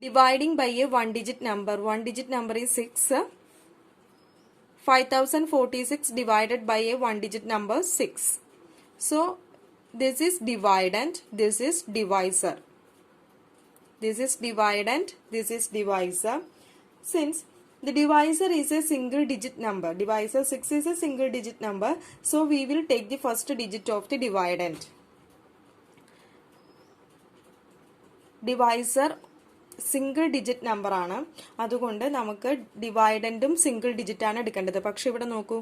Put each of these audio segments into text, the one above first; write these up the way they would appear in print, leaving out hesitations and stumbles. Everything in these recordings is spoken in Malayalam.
Dividing by a one digit number. One digit number is 6. 5046 divided by a one digit number 6. So this is dividend, this is divisor. This is dividend, this is divisor. Since the divisor is a single digit number, divisor 6 is a single digit number, so we will take the first digit of the dividend. Divisor single digit number ആണ്, അതുകൊണ്ട് നമുക്ക് ഡിവൈഡൻറ്റും സിംഗിൾ ഡിജിറ്റ് ആണ് എടുക്കേണ്ടത്. പക്ഷെ ഇവിടെ നോക്കൂ,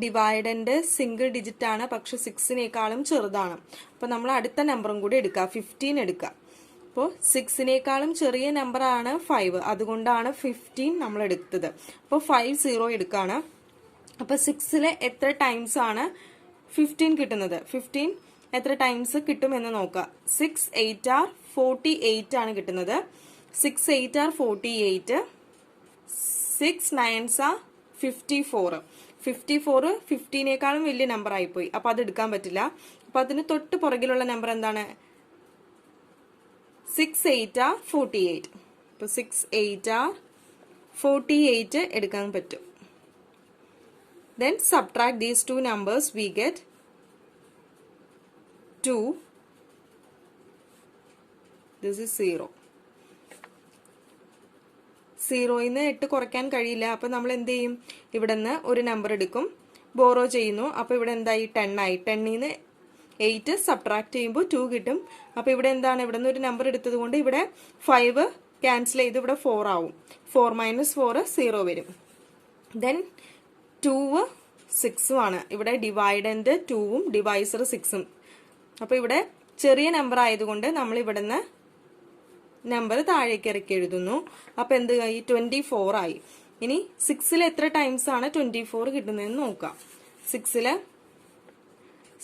ഡിവൈഡൻറ്റ് സിംഗിൾ ഡിജിറ്റ് ആണ്, പക്ഷെ 6-നേക്കാളും ചെറുതാണ്. അപ്പോൾ നമ്മൾ അടുത്ത നമ്പറും കൂടി എടുക്കുക, 15 എടുക്കുക. അപ്പോൾ 6-നേക്കാളും ചെറിയ നമ്പറാണ് 5, അതുകൊണ്ടാണ് 15 നമ്മൾ എടുത്തത്. അപ്പോൾ 50 എടുക്കുകയാണ്. അപ്പോൾ 6-ലെ എത്ര ടൈംസ് ആണ് 15 കിട്ടുന്നത്? 15 എത്ര ടൈംസ് കിട്ടുമെന്ന് നോക്കുക. 6 8 are 48 ആണ് കിട്ടുന്നത്. 6 8 are 48. 6 9s are 54. 54 15-നേക്കാളും വലിയ നമ്പർ ആയിപ്പോയി, അപ്പൊ അത് എടുക്കാൻ പറ്റില്ല. അപ്പൊ അതിന് തൊട്ട് പുറകിലുള്ള നമ്പർ എന്താണ്? 6 8 are 48. അപ്പൊ 6 8 are 48 എടുക്കാൻ പറ്റും. Then subtract these two numbers, we get 2. This is 0. 0-ന്ന് 8 കുറയ്ക്കാൻ കഴിയില്ല. അപ്പൊ നമ്മൾ എന്ത് ചെയ്യും? ഇവിടെ നിന്ന് ഒരു നമ്പർ എടുക്കും, ബോറോ ചെയ്യുന്നു. അപ്പൊ ഇവിടെ എന്തായി? 10 ആയി. 10-ന്ന് 8 സബ്ട്രാക്ട് ചെയ്യുമ്പോൾ 2 കിട്ടും. അപ്പൊ ഇവിടെ എന്താണ്? ഇവിടെ നിന്ന് ഒരു നമ്പർ എടുത്തത് കൊണ്ട് ഇവിടെ 5 ക്യാൻസൽ ചെയ്ത് ഇവിടെ 4 ആവും. 4 - 4 0 വരും. ദെൻ 2 6 ആണ്. ഇവിടെ ഡിവൈഡൻറ്റ് 2-ഉം ഡിവൈസർ 6-ഉം. അപ്പൊ ഇവിടെ ചെറിയ നമ്പർ ആയതുകൊണ്ട് നമ്മൾ ഇവിടെ നിന്ന് നമ്പർ താഴേക്ക് ഇറക്കി എഴുതുന്നു. അപ്പൊ എന്ത് ആയി? 24 ആയി. ഇനി 6-ൽ എത്ര ടൈംസ് ആണ് 24 കിട്ടുന്നതെന്ന് നോക്കാം. 6-ല്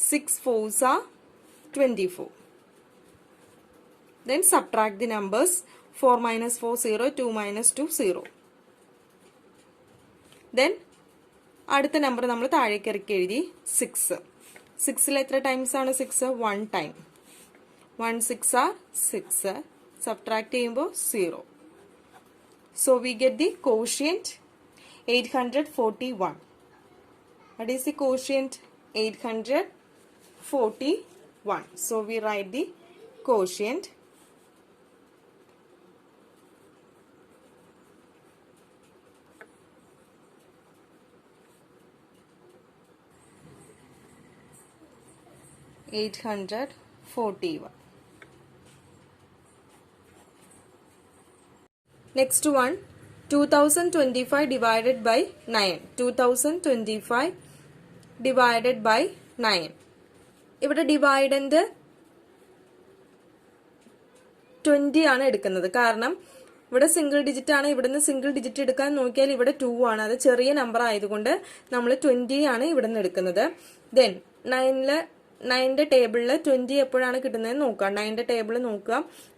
6 4s are 24. Then subtract the numbers. 4 - 4 0, 2 - 2 0. Then അടുത്ത നമ്പർ നമ്മൾ താഴേക്ക് ഇറക്കി എഴുതി 6. 6-ൽ എത്ര ടൈംസ് ആണ് 6? 1 ടൈം. 1 6 are 6. Subtract ചെയ്യുമ്പോൾ 0. So we get the quotient 841. What is the quotient? 841. So we write the quotient. (841). Next one, 2025 divided by 9. 2025 divided by 9. ഇവിടെ ഡിവൈഡൻറ്റ് 20 ആണ് എടുക്കുന്നത്. കാരണം ഇവിടെ സിംഗിൾ ഡിജിറ്റ് ആണ്, ഇവിടുന്ന് സിംഗിൾ ഡിജിറ്റ് എടുക്കാൻ നോക്കിയാൽ ഇവിടെ 2 ആണ്. അത് ചെറിയ നമ്പർ ആയതുകൊണ്ട് നമ്മൾ 20 ആണ് ഇവിടുന്ന് എടുക്കുന്നത്. ദെൻ 9ന്റെ ടേബിളിൽ 20 എപ്പോഴാണ് കിട്ടുന്നതെന്ന് നോക്കുക. 9ന്റെ ടേബിൾ നോക്കുക,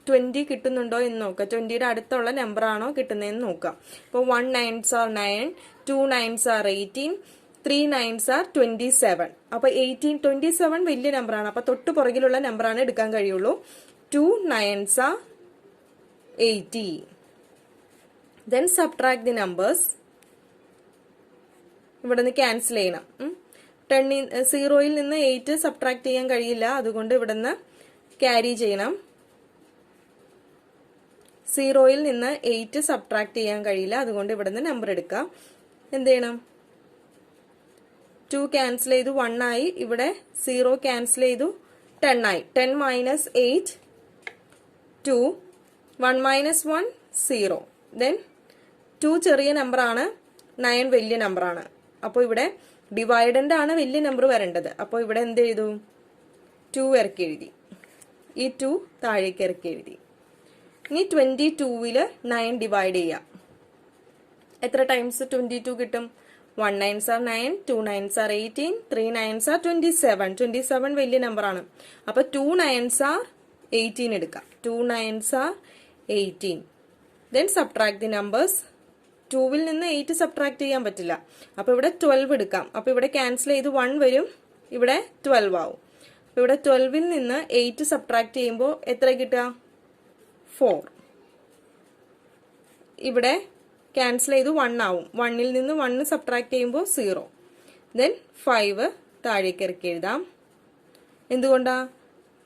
20 കിട്ടുന്നുണ്ടോ എന്ന് നോക്കുക. 20യുടെ അടുത്തുള്ള നമ്പർ ആണോ കിട്ടുന്നതെന്ന് നോക്കുക. അപ്പോൾ 1 9s are 9, 2 9s are 18, 3 9s are 27. അപ്പൊ 27 വലിയ നമ്പറാണ്. അപ്പൊ തൊട്ട് പുറകിലുള്ള നമ്പറാണ് എടുക്കാൻ കഴിയുള്ളൂ. 2 9s are 80. Then subtract the numbers. ഇവിടെ നിന്ന് ക്യാൻസൽ ചെയ്യണം. 0-ൽ നിന്ന് 8 സബ്ട്രാക്ട് ചെയ്യാൻ കഴിയില്ല, അതുകൊണ്ട് ഇവിടെ നിന്ന് ക്യാരി ചെയ്യണം. 0-ൽ നിന്ന് 8 സബ്ട്രാക്ട് ചെയ്യാൻ കഴിയില്ല, അതുകൊണ്ട് ഇവിടെ നിന്ന് നമ്പർ എടുക്കാം. എന്ത് ചെയ്യണം? 2 ക്യാൻസൽ ചെയ്തു 1 ആയി. ഇവിടെ 0 ക്യാൻസൽ ചെയ്തു 10 ആയി. 10 - 8 2. 1 - 1 0. ദെൻ 2 ചെറിയ നമ്പറാണ്, 9 വലിയ നമ്പറാണ്. അപ്പോൾ ഇവിടെ ഡിവൈഡന്റ് ആണ് വലിയ നമ്പർ വരേണ്ടത്. അപ്പോൾ ഇവിടെ എന്ത് ചെയ്തു? 2 ഇറക്കി എഴുതി. ഈ 2 താഴേക്ക് ഇറക്കി എഴുതി. ഇനി 22-ൽ 9 ഡിവൈഡ് ചെയ്യാം. എത്ര ടൈംസ് 22 കിട്ടും? 1 9s are 9, 2 9s are 18, 3 9s are 27. 27 വലിയ നമ്പറാണ്. അപ്പൊ 2 9s are 18 എടുക്കാം. 2 9s are 18. Then subtract the numbers. 2-ൽ നിന്ന് 8 സബ്ട്രാക്ട് ചെയ്യാൻ പറ്റില്ല. അപ്പൊ ഇവിടെ 12 എടുക്കാം. അപ്പൊ ഇവിടെ ക്യാൻസൽ ചെയ്ത് 1 വരും, ഇവിടെ 12 ആവും. അപ്പൊ ഇവിടെ 12-ൽ നിന്ന് 8 സബ്ട്രാക്ട് ചെയ്യുമ്പോൾ എത്ര കിട്ടുക? 4. ഇവിടെ ക്യാൻസൽ ചെയ്ത് 1 ആവും. 1ൽ നിന്ന് 1 സബ്ട്രാക്ട് ചെയ്യുമ്പോൾ 0. ദെൻ 5 താഴേക്ക് ഇറക്കി എഴുതാം. എന്തുകൊണ്ടാ?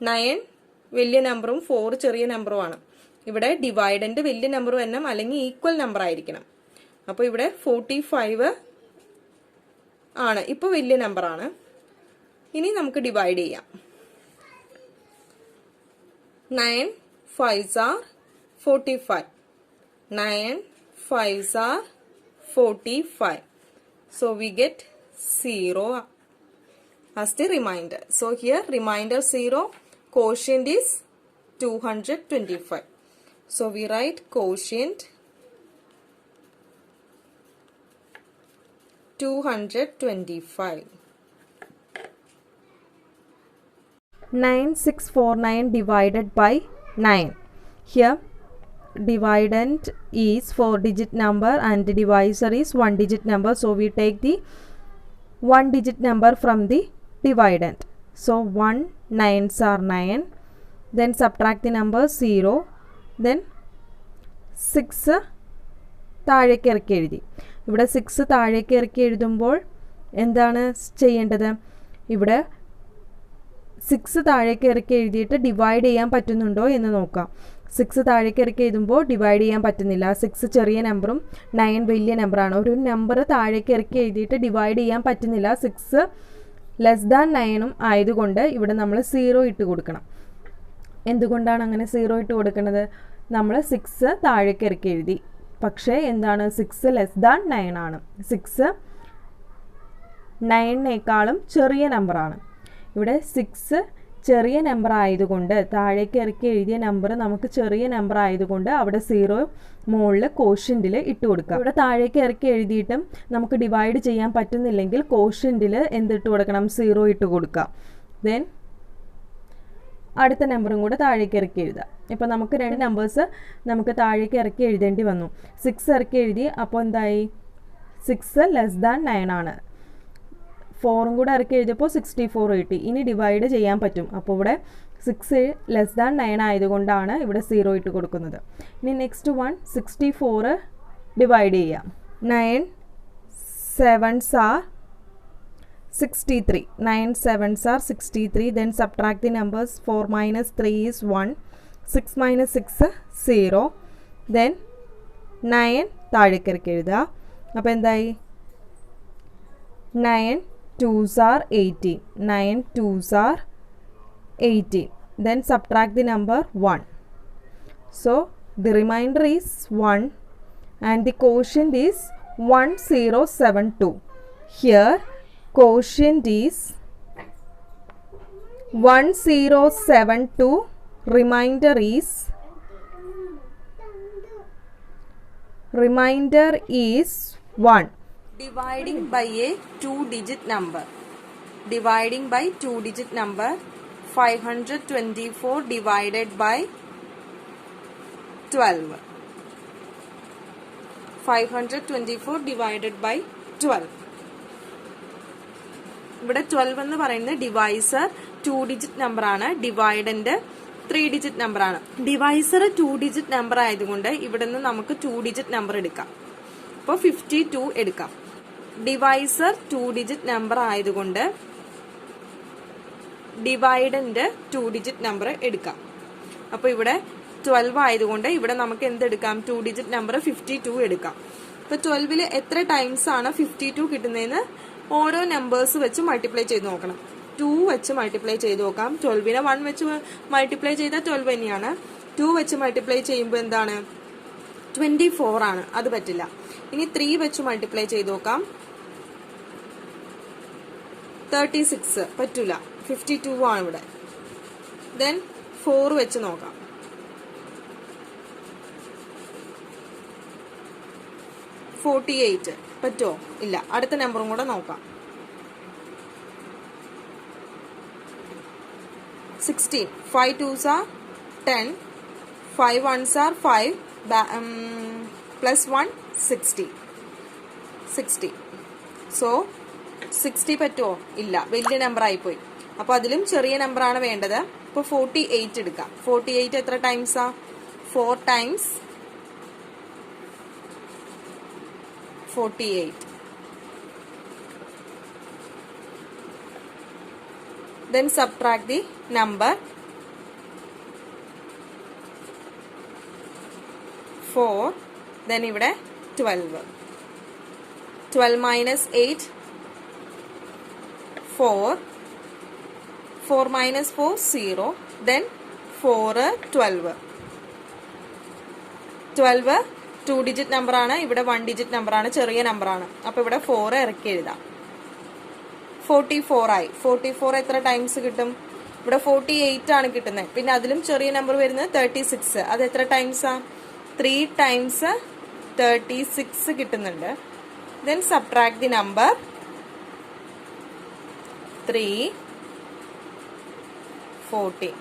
9 വലിയ നമ്പറും 4 ചെറിയ നമ്പറുമാണ്. ഇവിടെ ഡിവൈഡന്റ് വലിയ നമ്പർ വരണം, അല്ലെങ്കിൽ ഈക്വൽ നമ്പർ ആയിരിക്കണം. അപ്പോൾ ഇവിടെ 45 ആണ്, ഇപ്പോൾ വലിയ നമ്പറാണ്. ഇനി നമുക്ക് ഡിവൈഡ് ചെയ്യാം. 9 5s are 45. 9 5s are 45. So we get 0 as the remainder. So here remainder 0, quotient is 225. So we write quotient 225. 9649 divided by 9. Here dividend is 4-digit number and the divisor is 1-digit number. So we take the 1-digit number from the dividend. So 1 9s are 9. Then subtract the number 0. Then 6 താഴേക്ക് ഇറക്കി എഴുതി. ഇവിടെ 6 താഴേക്ക് ഇറക്കി എഴുതുമ്പോൾ എന്താണ് ചെയ്യേണ്ടത്? ഇവിടെ 6 താഴേക്ക് ഇറക്കി എഴുതിയിട്ട് ഡിവൈഡ് ചെയ്യാൻ പറ്റുന്നുണ്ടോ എന്ന് നോക്കാം. 6 താഴേക്ക് ഇറക്കി എഴുതുമ്പോൾ ഡിവൈഡ് ചെയ്യാൻ പറ്റുന്നില്ല. 6 ചെറിയ നമ്പറും 9 വലിയ നമ്പറാണ്. ഒരു നമ്പർ താഴേക്ക് ഇറക്കി എഴുതിയിട്ട് ഡിവൈഡ് ചെയ്യാൻ പറ്റുന്നില്ല. 6 ലെസ് ദാൻ 9ഉം ആയതുകൊണ്ട് ഇവിടെ നമ്മൾ 0 ഇട്ട് കൊടുക്കണം. എന്തുകൊണ്ടാണ് അങ്ങനെ 0 ഇട്ട് കൊടുക്കുന്നത്? നമ്മൾ 6 താഴേക്ക് ഇറക്കി എഴുതി, പക്ഷേ എന്താണ് 6 ലെസ് ദാൻ 9 ആണ്. 6 9നേക്കാളും ചെറിയ നമ്പറാണ്. ഇവിടെ 6 ചെറിയ നമ്പർ ആയതുകൊണ്ട് താഴേക്ക് ഇറക്കി എഴുതിയ നമ്പർ നമുക്ക് ചെറിയ നമ്പർ ആയതുകൊണ്ട് അവിടെ 0 മുകളിൽ കോഷ്യന്റിൽ ഇട്ട് കൊടുക്കാം. ഇവിടെ താഴേക്ക് ഇറക്കി എഴുതിയിട്ടും നമുക്ക് ഡിവൈഡ് ചെയ്യാൻ പറ്റുന്നില്ലെങ്കിൽ കോഷ്യന്റിൽ എന്തിട്ട് കൊടുക്കണം? 0 ഇട്ട് കൊടുക്കാം. ദെൻ അടുത്ത നമ്പറും കൂടെ താഴേക്ക് ഇറക്കി എഴുതാം. ഇപ്പോൾ നമുക്ക് 2 നമ്പേഴ്സ് നമുക്ക് താഴേക്ക് ഇറക്കി എഴുതേണ്ടി വന്നു. 6 ഇറക്കി എഴുതി, അപ്പോൾ എന്തായി? 6 ലെസ് ദാൻ 9 ആണ്. 4ഉം കൂടെ ഇറക്കി എഴുതിയപ്പോൾ 64 കിട്ടി. ഇനി ഡിവൈഡ് ചെയ്യാൻ പറ്റും. അപ്പോൾ ഇവിടെ 6 ലെസ് ദാൻ 9 ആയതുകൊണ്ടാണ് ഇവിടെ 0 ഇട്ട് കൊടുക്കുന്നത്. ഇനി നെക്സ്റ്റ് 64 ഡിവൈഡ് ചെയ്യാം. 9 7s are 63. 9 7s are 63. Then subtract the numbers. 4 minus 3 is 1. 6 minus 6 0. Then 9 താഴേക്ക് ഇറക്കി എഴുതുക. അപ്പോൾ എന്തായി? 9 2s are 18. 9 2s are 18. Then subtract the number 1. So the remainder is 1 and the quotient is 1072. Here quotient is 1072. Remainder is 1. Dividing by a 2-digit number. Dividing by 2-digit number. 524 divided by 12. 524 divided by 12. ഇവിടെ 12 എന്ന് പറയുന്നത് ഡിവൈസർ 2-ഡിജിറ്റ് നമ്പർ ആണ്. ഡിവൈഡന്റ് 3-ഡിജിറ്റ് നമ്പർ ആണ്. ഡിവൈസർ 2-ഡിജിറ്റ് നമ്പർ ആയതുകൊണ്ട് ഇവിടെ നിന്ന് നമുക്ക് 2-ഡിജിറ്റ് നമ്പർ എടുക്കാം. അപ്പോൾ 52 എടുക്കാം. ഡിവൈസർ 2-ഡിജിറ്റ് നമ്പർ ആയതുകൊണ്ട് ഡിവൈഡന്റ് 2-ഡിജിറ്റ് നമ്പർ എടുക്കാം. അപ്പോൾ ഇവിടെ 12 ആയതുകൊണ്ട് ഇവിടെ നമുക്ക് എന്തെടുക്കാം? 2-ഡിജിറ്റ് നമ്പർ 52 എടുക്കാം. അപ്പോൾ 12ൽ എത്ര ടൈംസ് ആണ് 52 കിട്ടുന്നതെന്ന് ഓരോ നമ്പേഴ്സ് വെച്ച് മൾട്ടിപ്ലൈ ചെയ്ത് നോക്കണം. 2 വെച്ച് മൾട്ടിപ്ലൈ ചെയ്ത് നോക്കാം. 12നെ 1 വെച്ച് മൾട്ടിപ്ലൈ ചെയ്താൽ 12 തന്നെയാണ്. 2 വെച്ച് മൾട്ടിപ്ലൈ ചെയ്യുമ്പോൾ എന്താണ്? 24 ആണ്. അത് പറ്റില്ല. ഇനി 3 വെച്ച് മൾട്ടിപ്ലൈ ചെയ്ത് നോക്കാം. 36 പറ്റൂല. 52 ആണ് ഇവിടെ. ദെൻ 4 വെച്ച് നോക്കാം. 48 പറ്റുമോ? ഇല്ല. അടുത്ത നമ്പറും കൂടെ നോക്കാം. 16. 5 2s are 10. 5 1s are 5. Plus 1 60. 60. So 60 പറ്റുമോ? ഇല്ല. വലിയ നമ്പർ ആയിപ്പോയി. അപ്പോൾ അതിലും ചെറിയ നമ്പറാണ് വേണ്ടത്. അപ്പോൾ 48 എടുക്കാം. 48 എത്ര ടൈംസാ? 4 times 48. Then subtract the number 4. Then ഇവിടെ 12. 12 minus 8, 4. 4 minus 4, 0. Then 4, 12. 12 2 digit number ആണ്, ഇവിടെ 1 digit number ആണ്, ചെറിയ നമ്പർ ആണ്. അപ്പോൾ ഇവിടെ 4 ഇറക്കി എഴുതാം. 44 ആയി. 44 എത്ര ടൈംസ് കിട്ടും? ഇവിടെ 48 ആണ് കിട്ടുന്നത്. പിന്നെ അതിലും ചെറിയ നമ്പർ വരുന്നത് 36. അത് എത്ര ടൈംസാ? 3 ടൈംസ് 36 കിട്ടുന്നുണ്ട്. Then subtract the number 3, 14.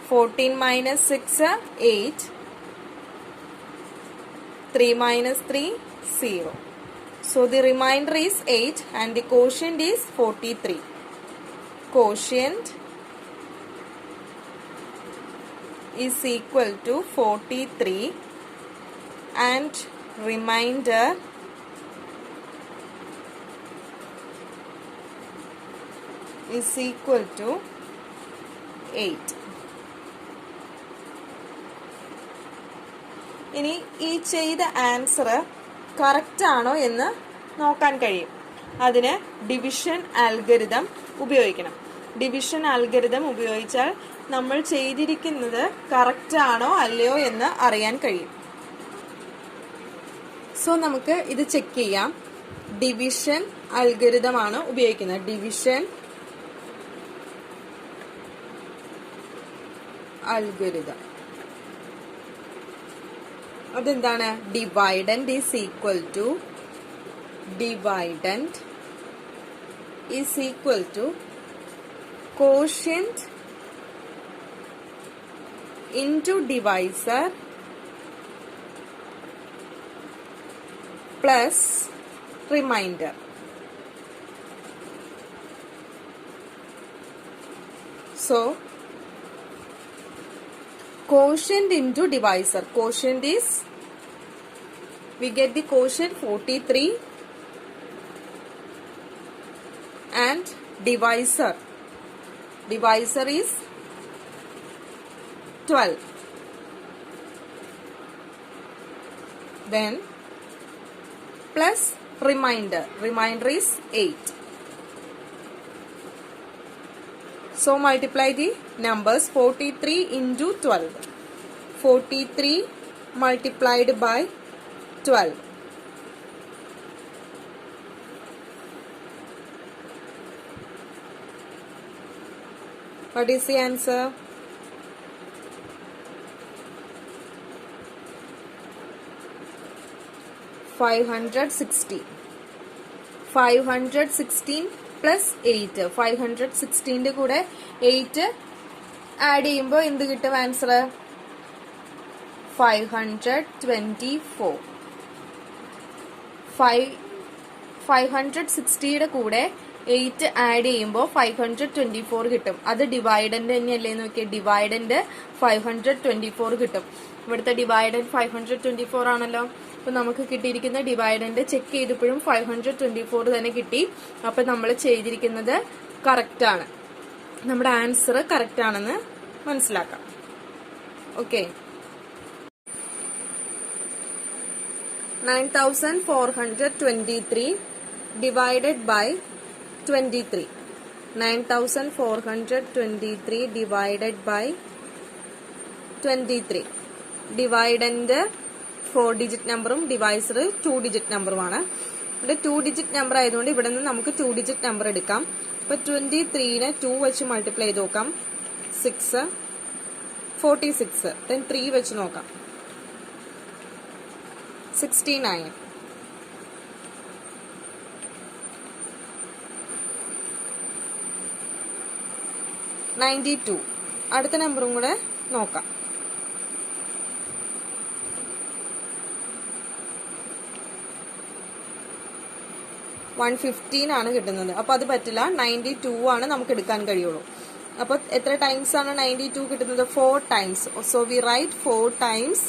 14 minus 6, 8. 3 minus 3, 0. So the remainder is 8 and the quotient is 43. Quotient is equal to 43 and remainder is equal to 8. ഇനി ഈ ചെയ്ത ആൻസർ കറക്റ്റ് ആണോ എന്ന് നോക്കാൻ കഴിയും. അതിന് ഡിവിഷൻ ആൽഗരിതം ഉപയോഗിക്കണം. ഡിവിഷൻ ആൽഗരിതം ഉപയോഗിച്ചാൽ നമ്മൾ ചെയ്തിരിക്കുന്നത് കറക്റ്റ് ആണോ അല്ലയോ എന്ന് അറിയാൻ കഴിയും. സോ നമുക്ക് ഇത് ചെക്ക് ചെയ്യാം. ഡിവിഷൻ ആൽഗരിതമാണ് ഉപയോഗിക്കുന്നത്. ഡിവിഷൻ ആൽഗരിതം അതെന്താണ്? Dividend is equal to quotient into divisor plus remainder. So quotient into divisor. Quotient is, we get the quotient 43 and divisor is 12. Then plus remainder is 8. So multiply the numbers. 43 into 12. 43 multiplied by 12. What is the answer? 560. 516 plus 8. 516 കൂടെ 8 ആഡ് ചെയ്യുമ്പോൾ എന്ത് കിട്ടും ആൻസർ? 524. 560യുടെ കൂടെ 8 ആഡ് ചെയ്യുമ്പോൾ 524 കിട്ടും. അത് ഡിവൈഡന്റ് തന്നെയല്ലേ നോക്കിയേ. ഡിവൈഡന്റ് 524 കിട്ടും. ഇവിടുത്തെ ഡിവൈഡന്റ് 524 ആണല്ലോ. അപ്പൊ നമുക്ക് കിട്ടിയിരിക്കുന്ന ഡിവൈഡന്റ് ചെക്ക് ചെയ്തപ്പോഴും 524 തന്നെ കിട്ടി. അപ്പൊ നമ്മൾ ചെയ്തിരിക്കുന്നത് കറക്റ്റ് ആണ്. നമ്മുടെ ആൻസർ കറക്റ്റ് ആണെന്ന് മനസ്സിലാക്കാം. Okay. 9423 divided by 23. 9423 divided by 23. ഡിവൈഡന്റ് 4 digit നമ്പറും ഡിവൈസർ 2 ഡിജിറ്റ് നമ്പറുമാണ്. ഇവിടെ 2 ഡിജിറ്റ് നമ്പർ ആയതുകൊണ്ട് ഇവിടെ നിന്ന് നമുക്ക് 2 ഡിജിറ്റ് നമ്പർ എടുക്കാം. അപ്പൊ 23നെ 2 വെച്ച് മൾട്ടിപ്ലൈ ചെയ്ത് നോക്കാം. 6, 46. then 3 വെച്ച് നോക്കാം. 69. 92. അടുത്ത നമ്പറും കൂടെ നോക്കാം. 115 ആണ് കിട്ടുന്നത്. അപ്പൊ അത് പറ്റില്ല. 92 ആണ് നമുക്ക് എടുക്കാൻ കഴിയുള്ളൂ. അപ്പൊ എത്ര ടൈംസ് ആണ് 92 കിട്ടുന്നത്? 4 times. So we write 4 times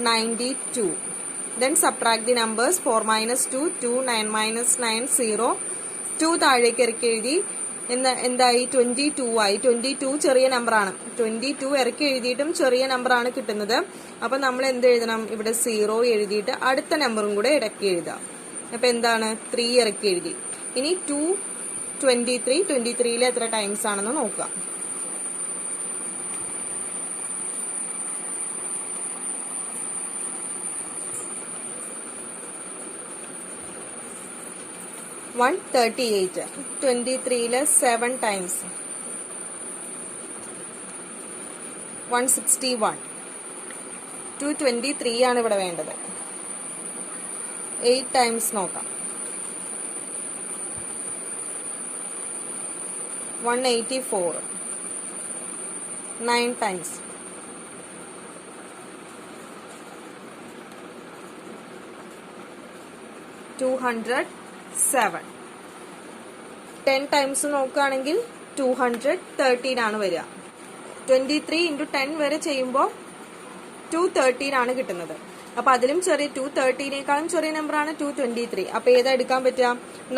92. Then subtract the numbers. 4 minus 2, 2, 9 minus 9, 0. 2 താഴേക്ക് ഇറക്കി എഴുതി. എന്തായി 22 ആയി. 22 ചെറിയ നമ്പറാണ്. 22 ഇറക്കി എഴുതിയിട്ടും ചെറിയ നമ്പറാണ് കിട്ടുന്നത്. അപ്പൊ നമ്മൾ എന്ത് എഴുതണം? ഇവിടെ 0 എഴുതിയിട്ട് അടുത്ത നമ്പറും കൂടെ ഇറക്കി എഴുതാം. അപ്പൊ എന്താണ്? 3 ഇറക്കി എഴുതി. ഇനി 2 23, 23 എത്ര ടൈംസ് ആണെന്ന് നോക്കാം. One 38. 23 7 times. 161. 223 ആണ് ഇവിടെ വേണ്ടത്. 8 times നോക്കാം. 184. 9 times. 207. 10 times നോക്കുകയാണെങ്കിൽ 213 ആണ് വരിക. 23 into 10 വരെ ചെയ്യുമ്പോൾ 213 ആണ് കിട്ടുന്നത്. അപ്പൊ അതിലും ചെറിയ 213നേക്കാളും ചെറിയ നമ്പറാണ് 223. അപ്പൊ ഏതാ എടുക്കാൻ പറ്റുക?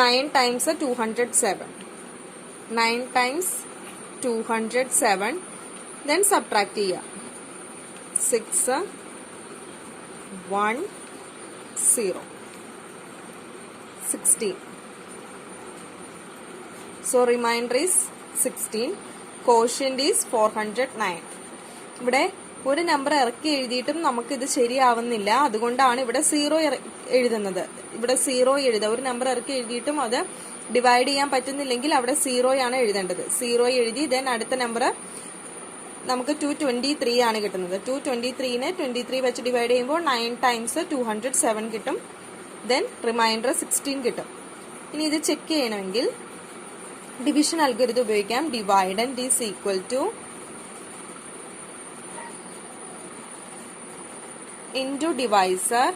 9 times 207. 9 times 207. Then subtract ചെയ്യുക. 6 1 0. 16. So remainder is 16. Quotient is 409. ഇവിടെ ഒരു നമ്പർ ഇറക്കി എഴുതിയിട്ടും നമുക്ക് ഇത് ശരിയാവുന്നില്ല. അതുകൊണ്ടാണ് ഇവിടെ 0 എഴുതുന്നത്. ഇവിടെ 0 എഴുതുക. ഒരു നമ്പർ ഇറക്കി എഴുതിയിട്ടും അത് ഡിവൈഡ് ചെയ്യാൻ പറ്റുന്നില്ലെങ്കിൽ അവിടെ 0 ആണ് എഴുതേണ്ടത്. 0 എഴുതി ദെൻ അടുത്ത നമ്പർ നമുക്ക് 223 ആണ് കിട്ടുന്നത്. 223നെ 23 വെച്ച് ഡിവൈഡ് ചെയ്യുമ്പോൾ 9 times 207 കിട്ടും. ദെൻ റിമൈൻഡർ 16 കിട്ടും. ഇനി ഇത് ചെക്ക് ചെയ്യണമെങ്കിൽ ഡിവിഷൻ അൽഗോരിതം ഉപയോഗിക്കാം. Dividend is equal to into divisor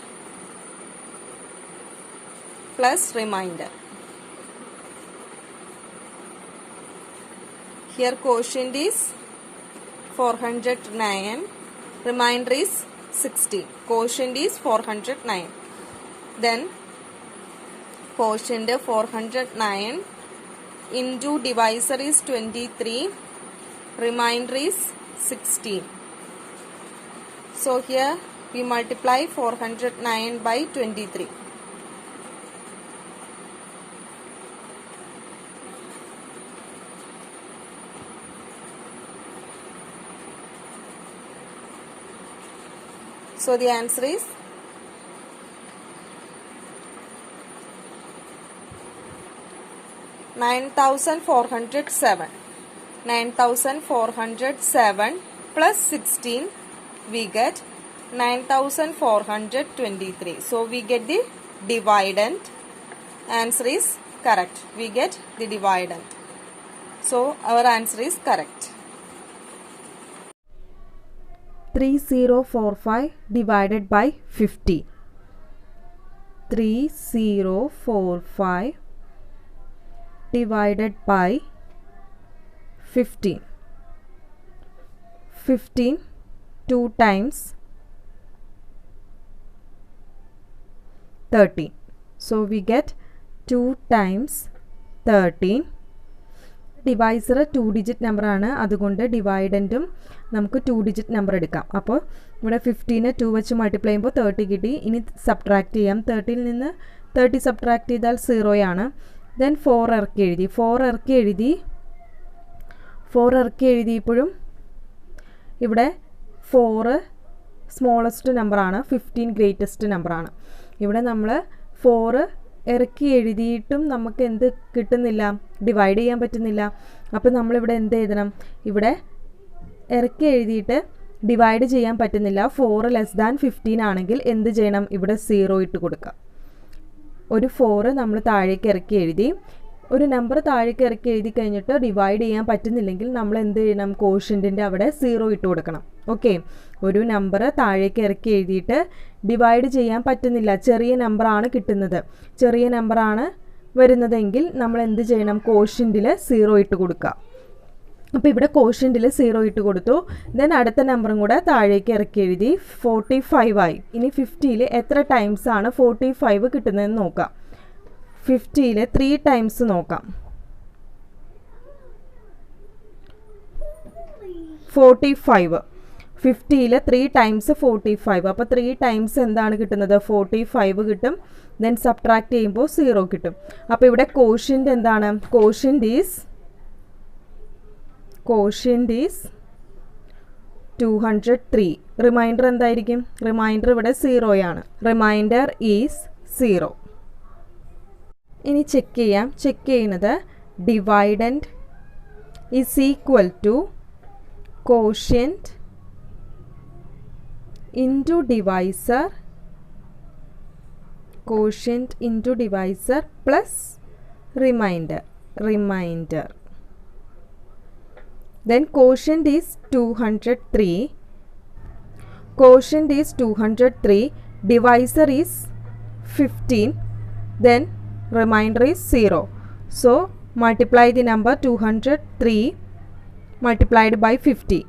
plus remainder. Here quotient is 409. Remainder is 16. Quotient is 409. Then quotient 409 into divisor is 23. Remainder is 16. So here we multiply 409 by 23. So the answer is 9,407. 9,407 plus 16 we get 9,423. So we get the dividend. Answer is correct. We get the dividend. So our answer is correct. 3045 divided by 50. 3045 divided by 15. 15 2 times 13. So we get 2 times 13. Divisor 2 digit നമ്പറാണ്. അതുകൊണ്ട് ഡിവൈഡൻറ്റും നമുക്ക് 2 ഡിജിറ്റ് നമ്പർ എടുക്കാം. അപ്പോൾ ഇവിടെ 15നെ 2 വെച്ച് മൾട്ടിപ്ലൈ ചെയ്യുമ്പോൾ 30 കിട്ടി. ഇനി സബ്ട്രാക്ട് ചെയ്യാം. 30ൽ നിന്ന് 30 സബ്ട്രാക്ട് ചെയ്താൽ 0 ആണ്. ദെൻ 4 ഇറക്കി എഴുതി. 4 ഇറക്കി എഴുതിയപ്പോഴും ഇവിടെ 4 സ്മോളസ്റ്റ് നമ്പറാണ്, 15 ഗ്രേറ്റസ്റ്റ് നമ്പറാണ്. ഇവിടെ നമ്മൾ 4 ഇറക്കി എഴുതിയിട്ടും നമുക്ക് എന്ത് കിട്ടുന്നില്ല? ഡിവൈഡ് ചെയ്യാൻ പറ്റുന്നില്ല. അപ്പോൾ നമ്മളിവിടെ എന്ത് എഴുതണം? ഇവിടെ ഇറക്കി എഴുതിയിട്ട് ഡിവൈഡ് ചെയ്യാൻ പറ്റുന്നില്ല. 4 ലെസ് ദാൻ 15 ആണെങ്കിൽ എന്ത് ചെയ്യണം? ഇവിടെ 0 ഇട്ട് കൊടുക്കാം. ഒരു 4 നമ്മൾ താഴേക്ക് ഇറക്കി എഴുതി. ഒരു നമ്പർ താഴേക്ക് ഇറക്കി എഴുതി കഴിഞ്ഞിട്ട് ഡിവൈഡ് ചെയ്യാൻ പറ്റുന്നില്ലെങ്കിൽ നമ്മൾ എന്ത് ചെയ്യണം? കോഷ്യൻറ്റിൻ്റെ അവിടെ 0 ഇട്ട് കൊടുക്കണം. ഓക്കെ, ഒരു നമ്പർ താഴേക്ക് ഇറക്കി എഴുതിയിട്ട് ഡിവൈഡ് ചെയ്യാൻ പറ്റുന്നില്ല, ചെറിയ നമ്പറാണ് കിട്ടുന്നത്, ചെറിയ നമ്പറാണ് വരുന്നതെങ്കിൽ നമ്മൾ എന്ത് ചെയ്യണം? കോഷ്യൻറ്റിൽ 0 ഇട്ട് കൊടുക്കുക. അപ്പോൾ ഇവിടെ കോഷ്യൻറ്റിൽ 0 ഇട്ട് കൊടുത്തു. ദെൻ അടുത്ത നമ്പറും കൂടെ താഴേക്ക് ഇറക്കി എഴുതി. 45 ആയി. ഇനി 50ൽ എത്ര ടൈംസ് ആണ് 45 കിട്ടുന്നതെന്ന് നോക്കാം. 50ൽ 3 ടൈംസ് നോക്കാം. 45 50ൽ 3 ടൈംസ് 45. അപ്പോൾ 3 ടൈംസ് എന്താണ് കിട്ടുന്നത്? 45 കിട്ടും. ദെൻ സബ്ട്രാക്ട് ചെയ്യുമ്പോൾ 0 കിട്ടും. അപ്പോൾ ഇവിടെ കോഷ്യൻ്റ് എന്താണ്? Quotient is 203. റിമൈൻഡർ എന്തായിരിക്കും? റിമൈൻഡർ ഇവിടെ 0 ആണ്. Remainder is 0. ഇനി ചെക്ക് ചെയ്യാം. ചെക്ക് ചെയ്യുന്നത് dividend is equal to quotient into divisor plus remainder. Then quotient is 203. Divisor is 15. Then remainder is 0. So multiply the number 203 multiplied by 50.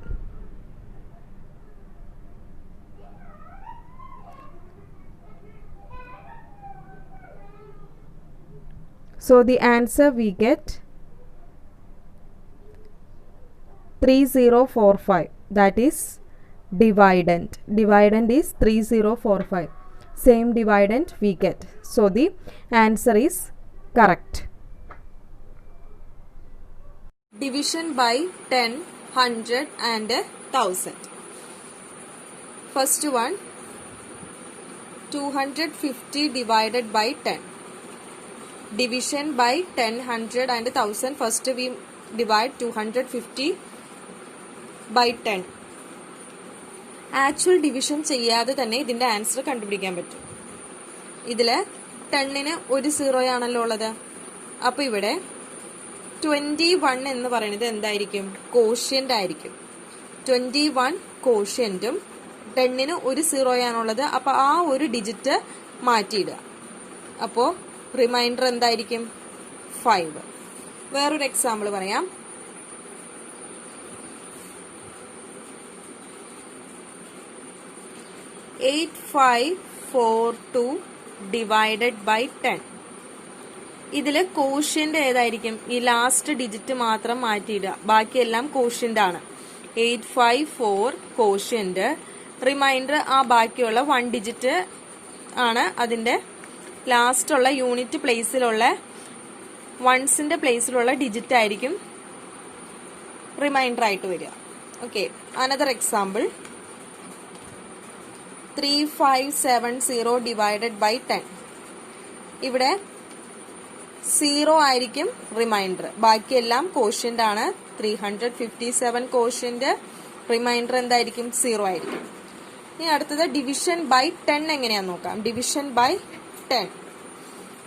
So the answer we get 3045. That is dividend. Dividend is 3045. Same dividend we get. So the answer is correct. Division by 10, 100 and 1000. First one, 250 divided by 10. Division by 10, 100 and 1000. First we divide 250 by 10. Actual division ചെയ്യാതെ തന്നെ ഇതിന്റെ ആൻസർ കണ്ടുപിടിക്കാൻ പറ്റും. ഇതിൽ 10ന് ഒരു 0 ആണല്ലോ ഉള്ളത്. അപ്പോൾ ഇവിടെ 21 എന്ന് പറയുന്നത് എന്തായിരിക്കും? കോഷ്യന്റ് ആയിരിക്കും. 21 കോഷ്യന്റും 10ന് ഒരു 0 ആണുള്ളത്. അപ്പോൾ ആ ഒരു ഡിജിറ്റ് മാറ്റിയിടുക. അപ്പോൾ റിമൈൻഡർ എന്തായിരിക്കും? 5. വേറൊരു എക്സാമ്പിൾ പറയാം. 8542 ഡിവൈഡഡ് ബൈ 10. ഇതിൽ കോഷ്യന്റ് ഏതായിരിക്കും? ഈ ലാസ്റ്റ് ഡിജിറ്റ് മാത്രം മാറ്റിയിടുക. ബാക്കിയെല്ലാം കോഷ്യന്റ് ആണ്. 854 കോഷ്യന്റ്. റിമൈൻഡർ ആ ബാക്കിയുള്ള 1 ഡിജിറ്റ് ആണ്. അതിന്റെ ലാസ്റ്റ് ഉള്ള യൂണിറ്റ് പ്ലേസിലുള്ള വൺസിന്റെ പ്ലേസിലുള്ള ഡിജിറ്റ് ആയിരിക്കും റിമൈൻഡർ ആയിട്ട് വരിക. Okay, another example. 3570 divided by 10. ഇവിടെ 0 ആയിരിക്കും റിമൈൻഡർ. ബാക്കിയെല്ലാം കോഷ്യന്റ് ആണ്. 357 കോഷ്യന്റ്. റിമൈൻഡർ എന്തായിരിക്കും? 0 ആയിരിക്കും. ഇനി അടുത്തത് ഡിവിഷൻ ബൈ 10 എങ്ങനെയാന്ന് നോക്കാം. Division by 10.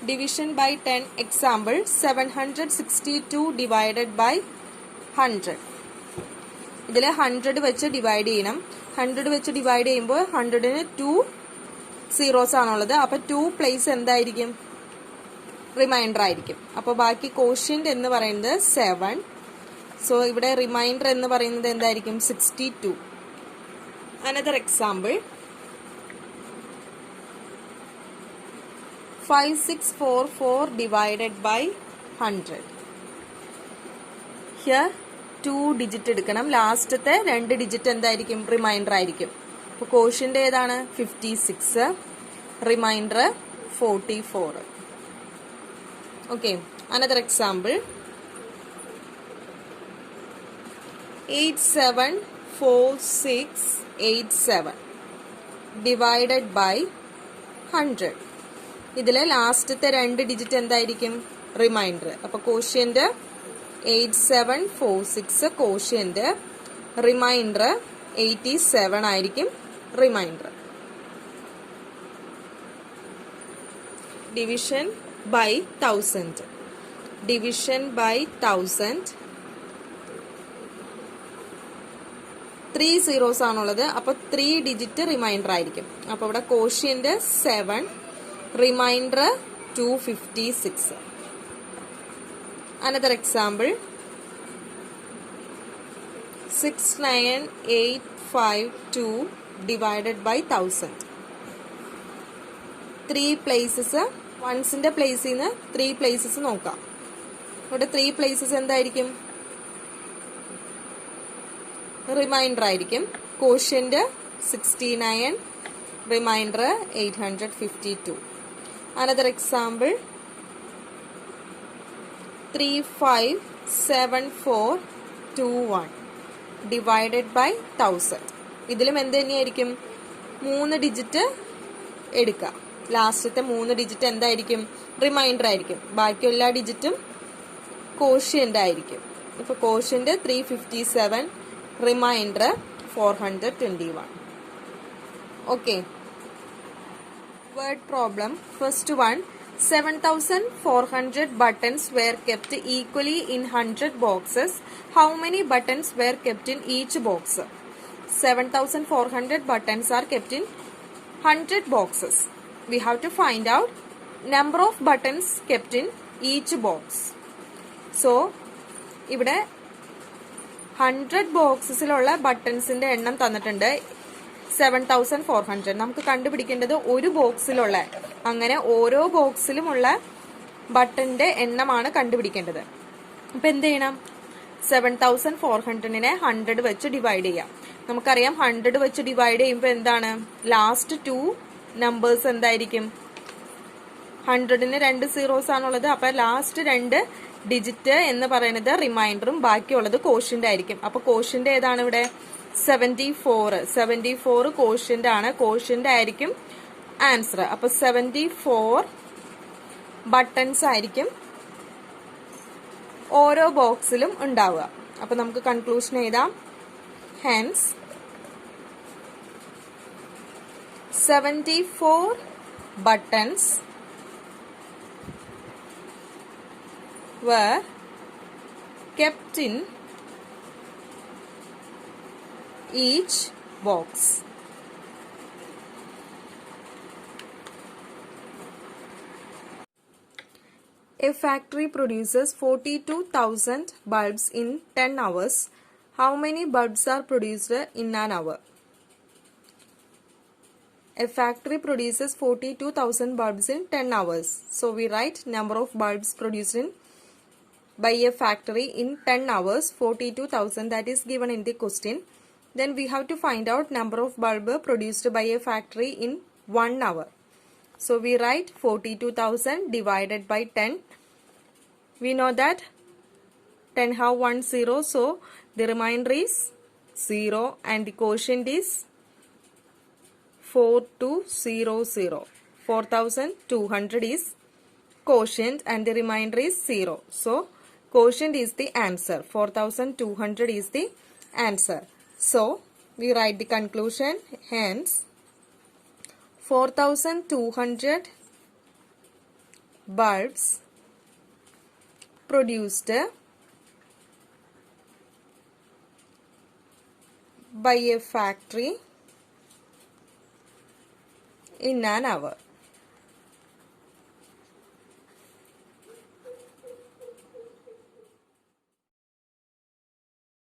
Division by 10 example 762 divided by 100. ഇതിൽ 100 വെച്ച് ഡിവൈഡ് ചെയ്യണം. 100 വെച്ച് ഡിവൈഡ് ചെയ്യുമ്പോൾ 100ന് 2 സീറോസ് ആണുള്ളത്. അപ്പൊ 2 പ്ലേസ് എന്തായിരിക്കും? റിമൈൻഡർ ആയിരിക്കും. അപ്പോൾ ബാക്കി കോഷ്യന്റ് എന്ന് പറയുന്നത് 7. സോ ഇവിടെ റിമൈൻഡർ എന്ന് പറയുന്നത് എന്തായിരിക്കും? 62. Another example 5644 divided by 100. Here 2 digit എടുക്കണം. ലാസ്റ്റത്തെ 2 ഡിജിറ്റ് എന്തായിരിക്കും? റിമൈൻഡർ ആയിരിക്കും. അപ്പോൾ കോഷ്യന്റ് ഏതാണ്? 56. Remainder 44. Okay, another example 874687 divided by 100. ഇതിലെ ലാസ്റ്റത്തെ 2 ഡിജിറ്റ് എന്തായിരിക്കും? റിമൈൻഡർ. അപ്പൊ കോഷ്യന്റ് 8746 കോഷ്യന്റ്. റിമൈൻഡർ 87 ആയിരിക്കും remainder. Division by 1000. Division by 1000 3 zeros ആണുള്ളത്. അപ്പൊ 3 ഡിജിറ്റ് റിമൈൻഡർ ആയിരിക്കും. അപ്പൊ ഇവിടെ quotient 7, remainder 256. Another example 69852 divided by 1000. 3 places, onesന്റെ പ്ലേസിൽ നിന്ന് 3 places നോക്കാം. ഇവിടെ 3 places എന്തായിരിക്കും? റിമൈൻഡർ ആയിരിക്കും. Quotient 69, remainder 852. Another example, 357421 divided by 1000. ഇതിലും എന്ത് തന്നെയായിരിക്കും? 3 ഡിജിറ്റ് എടുക്കുക. ലാസ്റ്റത്തെ 3 ഡിജിറ്റ് എന്തായിരിക്കും? റിമൈൻഡർ ആയിരിക്കും. ബാക്കി എല്ലാ ഡിജിറ്റും കോഷ്യന്റ് ആയിരിക്കും. ഇപ്പൊ quotient 357, remainder 421. Okay. Word problem. First one, 7,400 buttons were kept equally in 100 boxes. How many buttons were kept in each box? 7,400 buttons are kept in 100 boxes. We have to find out number of buttons kept in each box. So, ഇവിടെ 100 ബോക്സിലുള്ള ബട്ടൺസിന്റെ എണ്ണം തന്നിട്ടുണ്ട് 7,400. നമുക്ക് കണ്ടുപിടിക്കേണ്ടത് ഒരു ബോക്സിലുള്ള, അങ്ങനെ ഓരോ ബോക്സിലുമുള്ള ബട്ടന്റെ എണ്ണമാണ് കണ്ടുപിടിക്കേണ്ടത്. അപ്പൊ എന്ത് ചെയ്യണം? 7,400നെ 100 വെച്ച് ഡിവൈഡ് ചെയ്യാം. നമുക്കറിയാം 100 വെച്ച് ഡിവൈഡ് ചെയ്യുമ്പോൾ എന്താണ്? ലാസ്റ്റ് 2 നമ്പേഴ്സ് എന്തായിരിക്കും? 100ന് 2 സീറോസ് ആണുള്ളത്. അപ്പൊ ലാസ്റ്റ് 2 ഡിജിറ്റ് എന്ന് പറയുന്നത് റിമൈൻഡറും ബാക്കിയുള്ളത് കോഷ്യന്റ് ആയിരിക്കും. അപ്പൊ കോഷ്യന്റ് ഏതാണ് ഇവിടെ? 74 കോഷ്യന്റ് ആണ്. കോഷ്യന്റ് ആയിരിക്കും ആൻസർ. അപ്പൊ 74 ബട്ടൺസ് ആയിരിക്കും ഓരോ ബോക്സിലും ഉണ്ടാവുക. അപ്പൊ നമുക്ക് കൺക്ലൂഷൻ എഴുതാം. Hence 74 buttons were kept in each box. A factory produces 42,000 bulbs in 10 hours. How many bulbs are produced in an hour? A factory produces 42,000 bulbs in 10 hours. So we write number of bulbs produced by a factory in 10 hours, 42,000, that is given in the question. Then we have to find out number of bulb produced by a factory in 1 hour. So we write 42,000 divided by 10. We know that 10 have 1 0, so the remainder is 0 and the quotient is 4200. 4,200 is quotient and the remainder is 0. So quotient is the answer. 4,200 is the answer. So we write the conclusion. Hence 4,200 bulbs produced by a factory in an hour.